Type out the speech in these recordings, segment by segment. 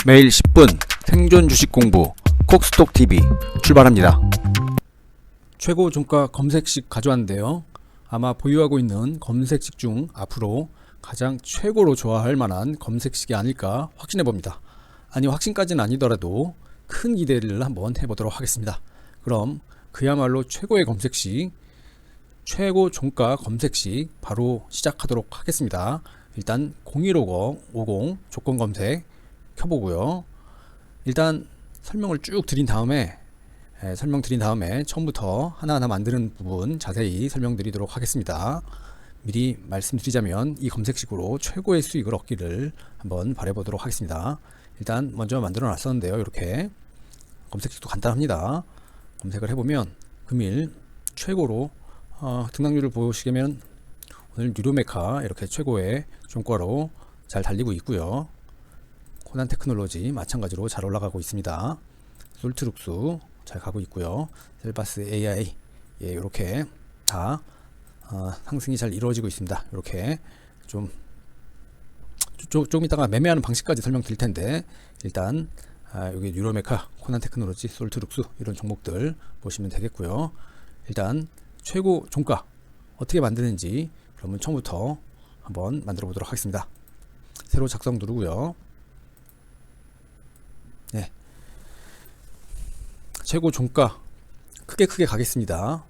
매일 10분 생존 주식 공부 콕스톡TV 출발합니다. 최고 종가 검색식 가져왔는데요. 아마 보유하고 있는 검색식 중 앞으로 가장 최고로 좋아할 만한 검색식이 아닐까 확신해 봅니다. 아니, 확신까지는 아니더라도 큰 기대를 한번 해보도록 하겠습니다. 그럼 그야말로 최고의 검색식, 최고 종가 검색식 바로 시작하도록 하겠습니다. 일단 0150 조건 검색 켜보고요. 일단 설명을 쭉 드린 다음에 처음부터 하나하나 만드는 부분 자세히 설명드리도록 하겠습니다. 미리 말씀드리자면 이 검색식으로 최고의 수익을 얻기를 한번 바라보도록 하겠습니다. 일단 먼저 만들어 놨었는데요. 이렇게 검색식도 간단합니다. 검색을 해보면 금일 최고로 등락률을 보시면 오늘 뉴로메카 이렇게 최고의 종가로 잘 달리고 있고요. 코난테크놀로지 마찬가지로 잘 올라가고 있습니다. 솔트룩스 잘 가고 있고요. 셀바스 AI 이렇게 다 상승이 잘 이루어지고 있습니다. 이렇게 좀 이따가 매매하는 방식까지 설명드릴 텐데, 일단 여기 뉴로메카, 코난테크놀로지, 솔트룩스 이런 종목들 보시면 되겠고요. 일단 최고 종가 어떻게 만드는지 그러면 처음부터 한번 만들어 보도록 하겠습니다. 새로 작성 누르고요. 네, 최고 종가 크게 가겠습니다.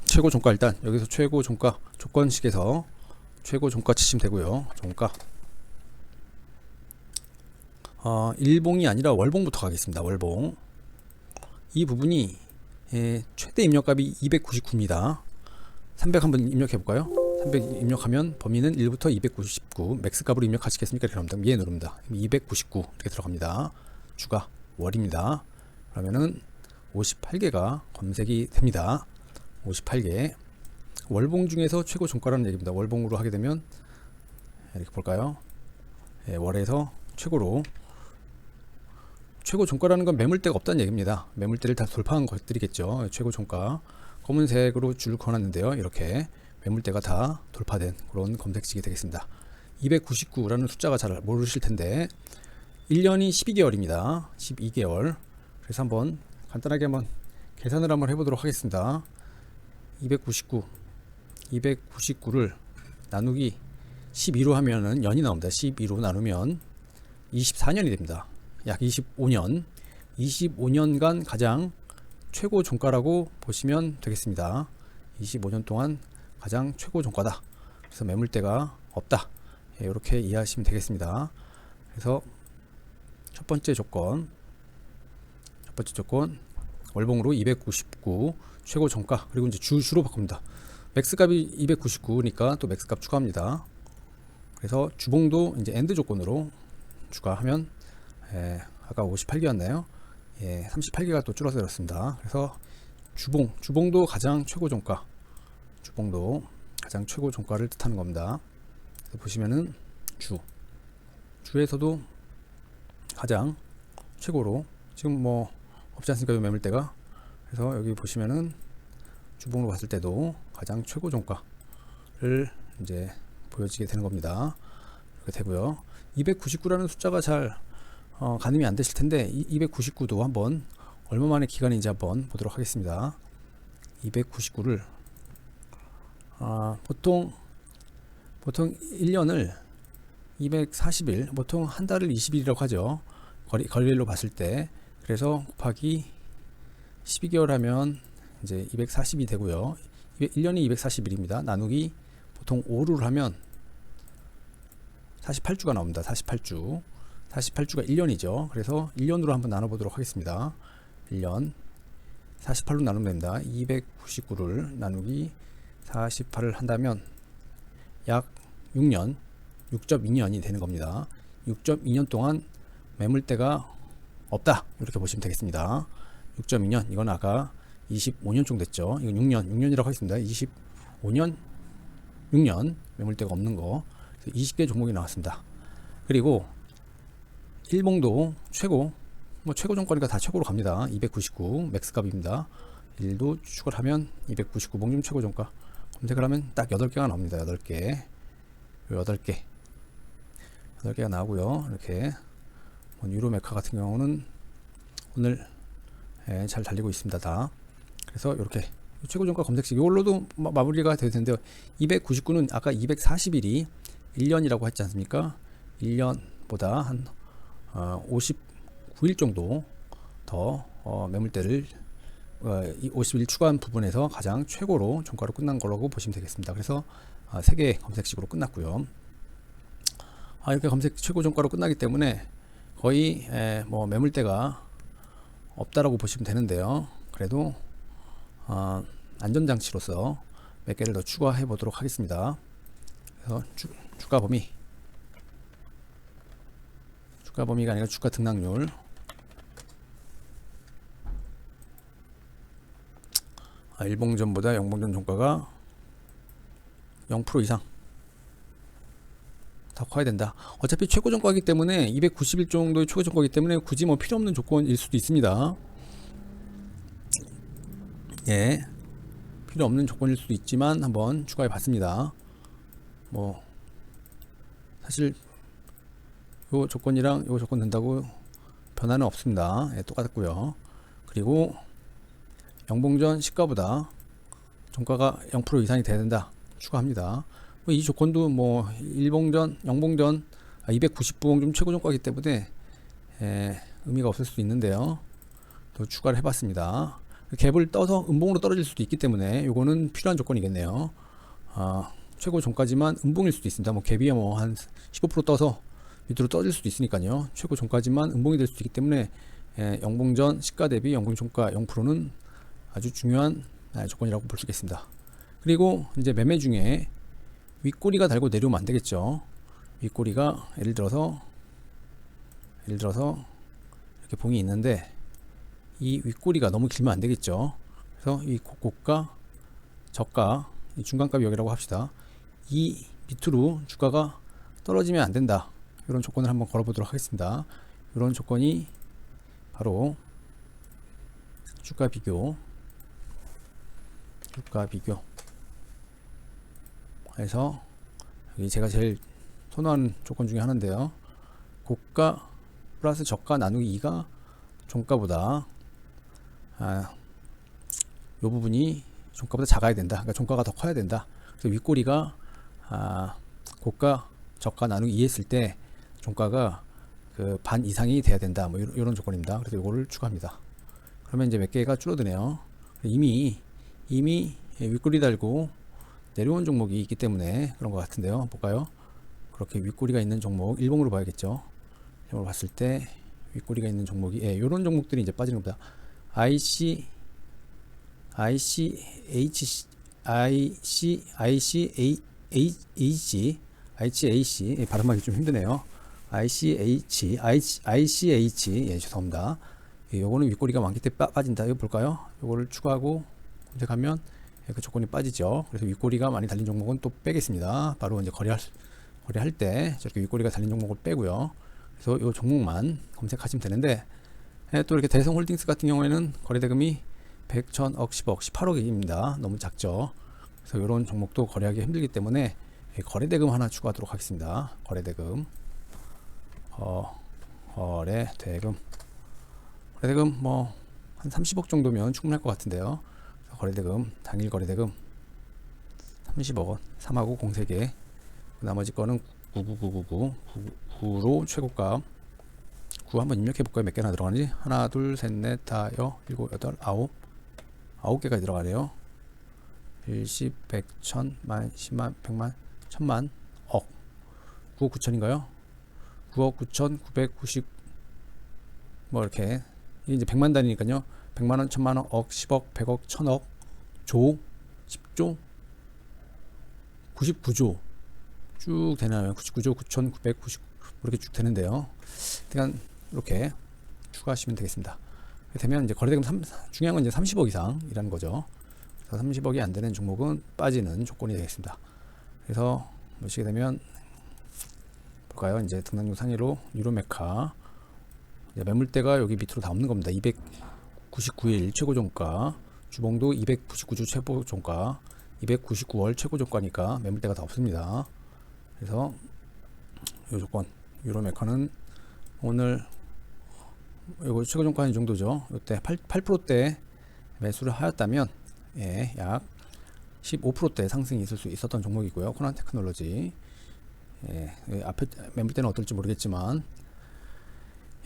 최고 종가 일단 여기서 최고 종가 조건식에서 최고 종가 치시면 되고요. 종가 일봉이 아니라 월봉부터 가겠습니다. 월봉 이 부분이 최대 입력값이 299입니다. 300 한번 입력해 볼까요? 300 입력하면 범위는 1부터 299 맥스 값으로 입력하시겠습니까? 이렇게 합니다. 예 누릅니다. 299 이렇게 들어갑니다. 주가 월입니다. 그러면은 58개가 검색이 됩니다. 58개 월봉 중에서 최고 종가라는 얘기입니다. 월봉으로 하게 되면 이렇게 볼까요? 월에서 최고 종가라는 건 매물대가 없다는 얘기입니다. 매물대를 다 돌파한 것들이겠죠. 최고 종가 검은색으로 줄 그어놨는데요. 이렇게 매물대가 다 돌파된 그런 검색식이 되겠습니다. 299라는 숫자가 잘 모르실 텐데 1년이 12개월입니다. 12개월. 그래서 한번 간단하게 한번 계산을 한번 해보도록 하겠습니다. 299를 나누기 12로 하면은 연이 나옵니다. 12로 나누면 24년이 됩니다. 약 25년간 가장 최고 종가라고 보시면 되겠습니다. 25년 동안 가장 최고 종가다. 그래서 매물대가 없다. 이렇게 이해하시면 되겠습니다. 그래서 첫 번째 조건 월봉으로 299 최고 종가, 그리고 이제 주로 바꿉니다. 맥스 값이 299니까 또 맥스 값 추가합니다. 그래서 주봉도 이제 엔드 조건으로 추가하면 아까 58개였나요? 38개가 또 줄어들었습니다. 그래서 주봉도 가장 최고 종가, 최고 종가를 뜻하는 겁니다. 보시면은 주에서도 가장 최고로 지금 뭐 없지 않습니까? 이 매물대가. 그래서 여기 보시면은 주봉으로 봤을 때도 가장 최고 종가를 이제 보여지게 되는 겁니다. 이렇게 되고요. 299라는 숫자가 잘 가늠이 안 되실 텐데 299도 한번 얼마만의 기간인지 한번 보도록 하겠습니다. 299를 보통 1년을 240일, 보통 한 달을 20일이라고 하죠. 거리일로 봤을 때. 그래서 곱하기 12개월 하면 이제 240이 되고요. 1년이 240일입니다. 나누기 보통 5를 하면 48주가 나옵니다. 48주가 1년이죠. 그래서 1년으로 한번 나눠보도록 하겠습니다. 1년 48로 나누면 됩니다. 299를 나누기 48을 한다면 약 6.2년이 되는 겁니다. 6.2년 동안 매물대가 없다. 이렇게 보시면 되겠습니다. 6.2년, 이건 아까 25년 정도 됐죠. 이건 6년이라고 하겠습니다. 25년, 6년 매물대가 없는 거. 20개 종목이 나왔습니다. 그리고 일봉도 최고 종가니까 다 최고로 갑니다. 299 맥스 값입니다. 1도 추가를 하면 299봉 중 최고 종가 검색을 하면 딱 8개가 나옵니다. 8개가 나오고요. 이렇게 유로 메카 같은 경우는 오늘 잘 달리고 있습니다. 다. 그래서 이렇게 최고 종가 검색식 이걸로도 마무리가 될 텐데요. 299는 아까 240일이 1년이라고 했지 않습니까? 1년보다 한 59일 정도 더 매물대를 50일 추가한 부분에서 가장 최고로 종가로 끝난 거라고 보시면 되겠습니다. 그래서 3개 검색식으로 끝났고요. 이렇게 검색 최고 종가로 끝나기 때문에 거의 뭐 매물대가 없다라고 보시면 되는데요. 그래도 안전장치로서 몇 개를 더 추가해 보도록 하겠습니다. 그래서 주가 범위가 아니라 주가 등락률. 일봉전보다 영봉전 종가가 0% 이상 더 커야 된다. 어차피 최고 종가이기 때문에 290일 정도의 최고 종가이기 때문에 굳이 뭐 필요 없는 조건일 수도 있습니다. 예, 필요 없는 조건일 수도 있지만 한번 추가해 봤습니다. 뭐 사실 요 조건이랑 요 조건 된다고 변화는 없습니다. 예, 똑같고요. 그리고 영봉전 시가보다 종가가 0% 이상이 돼야 된다. 추가합니다. 이 조건도 뭐 일봉전, 영봉전 290부엉 좀 최고 종가이기 때문에 의미가 없을 수도 있는데요. 또 추가를 해봤습니다. 갭을 떠서 음봉으로 떨어질 수도 있기 때문에 요거는 필요한 조건이겠네요. 최고 종가지만 음봉일 수도 있습니다. 뭐 갭이 뭐 한 15% 떠서 밑으로 떨어질 수도 있으니까요. 최고 종가지만 음봉이 될 수도 있기 때문에 영봉전 시가 대비 영봉 종가 0%는 아주 중요한 조건이라고 볼 수 있겠습니다. 그리고 이제 매매 중에 윗꼬리가 달고 내려오면 안 되겠죠. 윗꼬리가 예를 들어서 이렇게 봉이 있는데 이 윗꼬리가 너무 길면 안 되겠죠. 그래서 이 고가, 저가, 이 중간값 여기라고 합시다. 이 밑으로 주가가 떨어지면 안 된다. 이런 조건을 한번 걸어보도록 하겠습니다. 이런 조건이 바로 주가 비교 해서 여기 제가 제일 선호하는 조건 중에 하나인데요. 고가 플러스 저가 나누기 2가 종가보다 이 부분이 종가보다 작아야 된다. 그러니까 종가가 더 커야 된다. 그래서 윗꼬리가 고가 저가 나누기 2 했을 때 종가가 그 반 이상이 돼야 된다. 뭐 이런 조건입니다. 그래서 이거를 추가합니다. 그러면 이제 몇 개가 줄어드네요. 이미 윗꼬리 달고 내려온 종목이 있기 때문에 그런 것 같은데요. 볼까요? 그렇게 윗꼬리가 있는 종목 일봉으로 봐야겠죠. 일봉으로 봤을 때 윗꼬리가 있는 종목이 이런 종목들이 이제 빠지는 겁니다. ICAC 발음하기 좀 힘드네요. ICH 죄송합니다. 요거는 윗꼬리가 많기 때문에 빠진다. 이거 볼까요? 요거를 추가하고 검색하면 그 조건이 빠지죠. 그래서 윗꼬리가 많이 달린 종목은 또 빼겠습니다. 바로 이제 거래할 때 저렇게 윗꼬리가 달린 종목을 빼고요. 그래서 이 종목만 검색하시면 되는데 또 이렇게 대성홀딩스 같은 경우에는 거래대금이 100, 1000억, 10억, 18억입니다. 너무 작죠. 그래서 이런 종목도 거래하기 힘들기 때문에 거래대금 하나 추가하도록 하겠습니다. 거래대금 뭐 한 30억 정도면 충분할 것 같은데요. 거래대금 당일 거래대금 30억 원 3하고 03개 나머지 거는 9로 최고값 9 한번 입력해 볼까요? 몇 개나 들어가는지 하나 둘 셋 넷 다 여 일곱 여덟 아홉 개가 들어가네요. 10, 100, 1000, 만, 10만, 100만, 1000만, 억 9억 9천인가요? 9억 9,990 뭐 이렇게 이제 100만 단위니까요. 100만원, 1000만원, 억, 10억, 100억, 1000억, 조, 10조, 99조 쭉 되나요? 99조, 9990 이렇게 쭉 되는데요. 그러니까 이렇게 추가하시면 되겠습니다. 되면 이제 거래대금 중요한 건 이제 30억 이상이라는 거죠. 그래서 30억이 안 되는 종목은 빠지는 조건이 되겠습니다. 그래서 보시게 되면 볼까요? 이제 등락률 상위로 유로메카 매물대가 여기 밑으로 다 없는 겁니다. 299일 최고 종가, 주봉도 299주 최고 종가, 299월 최고 종가니까 매물대가 다 없습니다. 그래서 이 조건 유로메카는 오늘 요거 최고 종가는 이 정도죠. 요때 8%대 매수를 하였다면 예, 약 15%대 상승이 있을 수 있었던 종목이고요. 코난 테크놀로지. 예, 앞에 매물대는 어떨지 모르겠지만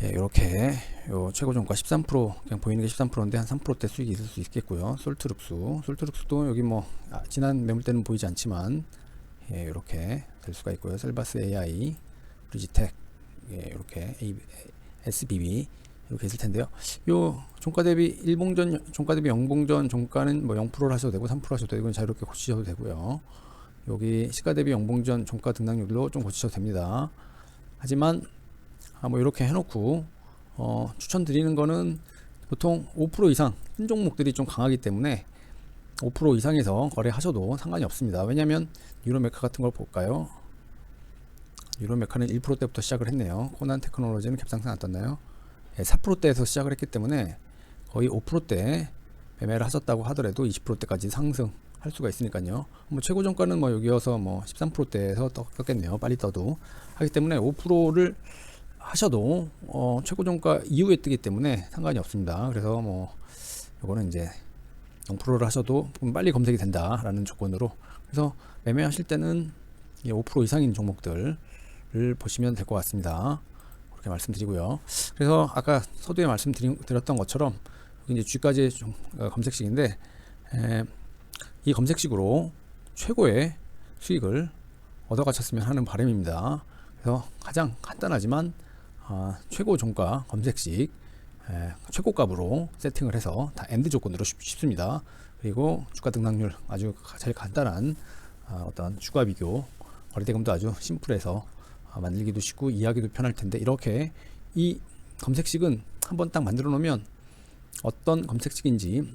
예, 이렇게 요 최고 종가 13% 그냥 보이는 게 13%인데 한 3%대 수익이 있을 수 있겠고요. 솔트룩스도 여기 뭐 지난 매물대는 보이지 않지만 예, 이렇게 될 수가 있고요. 셀바스 AI, 브리지텍 예, 이렇게 SBB 이렇게 있을 텐데요. 요 종가 대비 1봉전, 종가 대비 0봉전 종가는 뭐 0%를 하셔도 되고 3% 하셔도 되고 자유롭게 고치셔도 되고요. 여기 시가 대비 0봉전 종가 등락률로 좀 고치셔도 됩니다. 하지만 뭐 이렇게 해놓고 추천드리는 거는 보통 5% 이상 큰 종목들이 좀 강하기 때문에 5% 이상에서 거래하셔도 상관이 없습니다. 왜냐하면 유로메카 같은 걸 볼까요? 유로메카는 1%대부터 시작을 했네요. 코난 테크놀로지는 갭상승 안 떴나요? 4%대에서 시작을 했기 때문에 거의 5%대 매매를 하셨다고 하더라도 20%대까지 상승할 수가 있으니까요. 뭐 최고 종가는 뭐 여기여서 뭐 13%대에서 떴겠네요. 빨리 떠도 하기 때문에 5%를 하셔도 최고 종가 이후에 뜨기 때문에 상관이 없습니다. 그래서 뭐 요거는 이제 0%를 하셔도 빨리 검색이 된다라는 조건으로 그래서 매매하실 때는 5% 이상인 종목들을 보시면 될 것 같습니다. 그렇게 말씀드리고요. 그래서 아까 서두에 말씀드렸던 것처럼 여기 이제 G까지의 검색식인데 이 검색식으로 최고의 수익을 얻어가셨으면 하는 바람입니다. 그래서 가장 간단하지만 최고 종가 검색식 최고값으로 세팅을 해서 다 엔드 조건으로 쉽습니다. 그리고 주가 등락률 아주 제일 간단한 어떤 주가 비교 거래대금도 아주 심플해서 만들기도 쉽고 이해하기도 편할 텐데 이렇게 이 검색식은 한번 딱 만들어 놓으면 어떤 검색식인지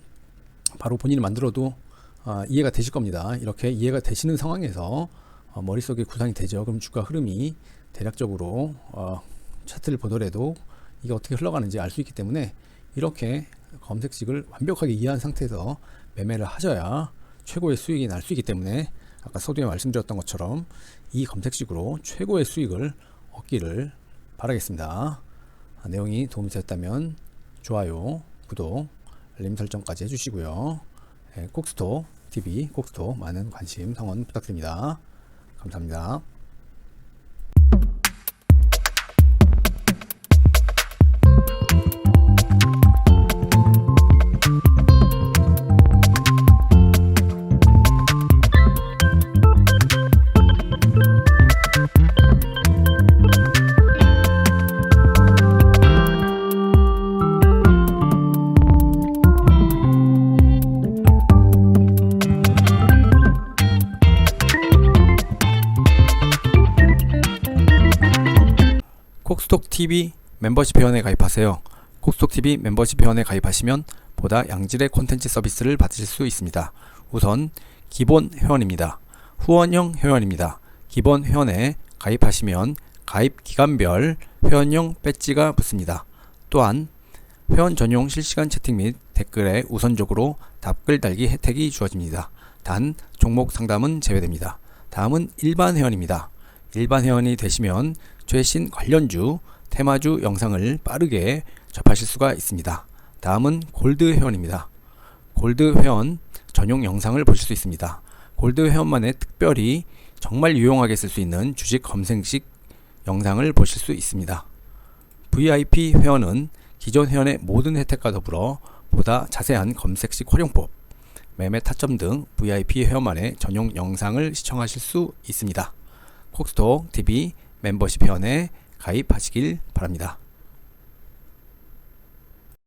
바로 본인이 만들어도 이해가 되실 겁니다. 이렇게 이해가 되시는 상황에서 머릿속에 구상이 되죠. 그럼 주가 흐름이 대략적으로 차트를 보더라도 이게 어떻게 흘러가는지 알 수 있기 때문에 이렇게 검색식을 완벽하게 이해한 상태에서 매매를 하셔야 최고의 수익이 날 수 있기 때문에 아까 서두에 말씀드렸던 것처럼 이 검색식으로 최고의 수익을 얻기를 바라겠습니다. 내용이 도움이 되었다면 좋아요, 구독, 알림 설정까지 해주시고요. 콕스톡 TV, 콕스톡 많은 관심, 성원 부탁드립니다. 감사합니다. 콕스톡 TV 멤버십 회원에 가입하세요. 콕스톡 TV 멤버십 회원에 가입하시면 보다 양질의 콘텐츠 서비스를 받으실 수 있습니다. 우선 기본 회원입니다. 후원형 회원입니다. 기본 회원에 가입하시면 가입 기간별 회원용 배지가 붙습니다. 또한 회원 전용 실시간 채팅 및 댓글에 우선적으로 답글 달기 혜택이 주어집니다. 단 종목 상담은 제외됩니다. 다음은 일반 회원입니다. 일반 회원이 되시면 최신 관련주, 테마주 영상을 빠르게 접하실 수가 있습니다. 다음은 골드 회원입니다. 골드 회원 전용 영상을 보실 수 있습니다. 골드 회원만의 특별히 정말 유용하게 쓸 수 있는 주식 검색식 영상을 보실 수 있습니다. VIP 회원은 기존 회원의 모든 혜택과 더불어 보다 자세한 검색식 활용법, 매매 타점 등 VIP 회원만의 전용 영상을 시청하실 수 있습니다. 콕스톡 TV 멤버십 회원에 가입하시길 바랍니다.